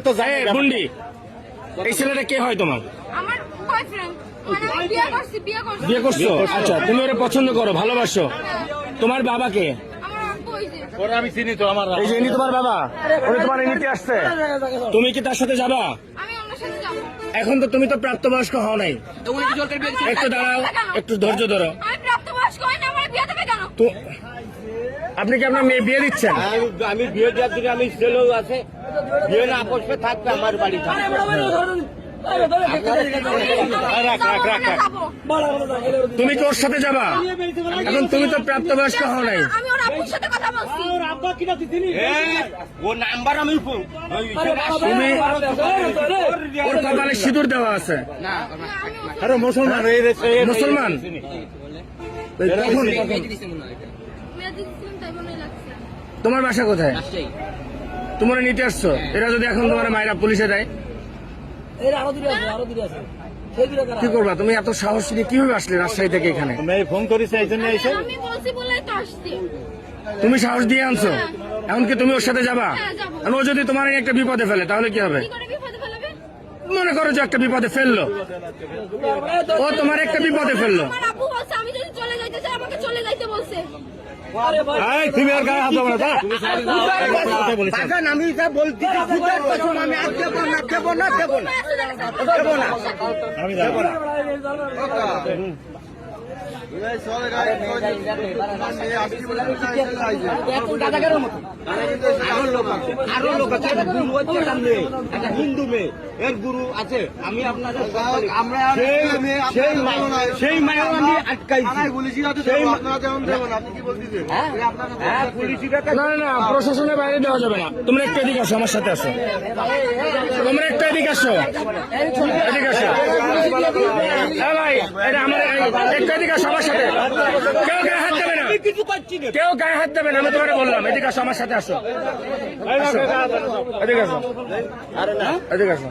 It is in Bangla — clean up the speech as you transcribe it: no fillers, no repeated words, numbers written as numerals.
তো যায় বুন্ডি, এই ছেলেটা কে হয় তোমার? আমার বয়ফ্রেন্ড, মানে আমি বিয়ে করছি। আচ্ছা, তুমি ওরা পছন্দ করো, ভালোবাসো। তোমার বাবাকে? আমার আব্বু ওই যে। ওরা আমি চিনি তো, আমার এই যে ইনি তোমার বাবা, উনি তোমার নিতে আসছে। তুমি কি তার সাথে যাবা? আমি ওনার সাথে যাব। এখন তো তুমি তো প্রাপ্তবয়স্ক হও নাই। একটু দাঁড়াও, একটু ধৈর্য ধরো। আমি প্রাপ্তবয়স্ক হই না, আমার বিয়ে দেবে কেন? তো আপনি কি আপনার মেয়ে বিয়ে দিচ্ছেন? আমি বিয়ে দেওয়ার জন্য আমি ছেলেও আছে, বিয়ে না করবে থাকবে আমার বাড়ি থাকবে। তুমি কি ওর সাথে যাবা? এখন তুমি তো প্রাপ্তবয়স্ক হও নাই। আমি ওর আব্বুর সাথে কথা বলছি। ও নাম্বার আমি তুমি ওর কপালে সিঁদুর দেওয়া আছে। আরে মুসলমান, মুসলমান কখন? মেয়ে দিয়েছিলাম, তাই মনে লাগছে। তোমার বাসা কোথায়? তোমরা নিতে আসছো, এরা যদি এখন তোমার মায়েরা পুলিশে দেয় কি করবা? তুমি এত সাহস নিয়ে কিভাবে আসলে রাজশাহী থেকে এখানে? ফোন করেছে এই জন্য এসে আমি বলছি বলেই তো আসছি। তুমি সাহস দিয়ে আনছো, এমনকি তুমি ওর সাথে যাবা? হ্যাঁ, যাবো। আর ও যদি তোমার একটা বিপদে ফেলে তাহলে কি হবে? কি করে বিপদে ফেলবে? মনে করো যে একটা বিপদে ফেললো, ও তোমার একটা বিপদে ফেললো। আমার আব্বু বলছে আমি যদি চলে যাইতে চাই আমাকে চলে যাইতে বলছে। তুমি আর গায়ে হাত দেবো না, আমি যা বলছি আমি আর দেবো না দেবো না দেবো না দেবো না আমি যাবো না। আরো লোক আছে, একটা গুরু হচ্ছে সামনে, একটা হিন্দু মেয়ে, এর গুরু আছে। আমি আপনাদের আমরা সেই মায়ের আমি আটকাইছি। না না, প্রশাসনের বাইরে দেওয়া যাবে না। তোমরা একটু এদিকে আসো, আমার সাথে আসো। তোমরা একটু এদিকে আসো, এদিকে আসো। হ্যাঁ ভাই, এটা আমার একটু এদিকে আসো আমার সাথে। কেউ গায়ে হাত দেবে না, কেউ গায়ে হাত দেবে না, আমি তোমাকে বললাম। এদিকে আসো, আমার সাথে আসো। এদিকে আসো, এদিকে আসো।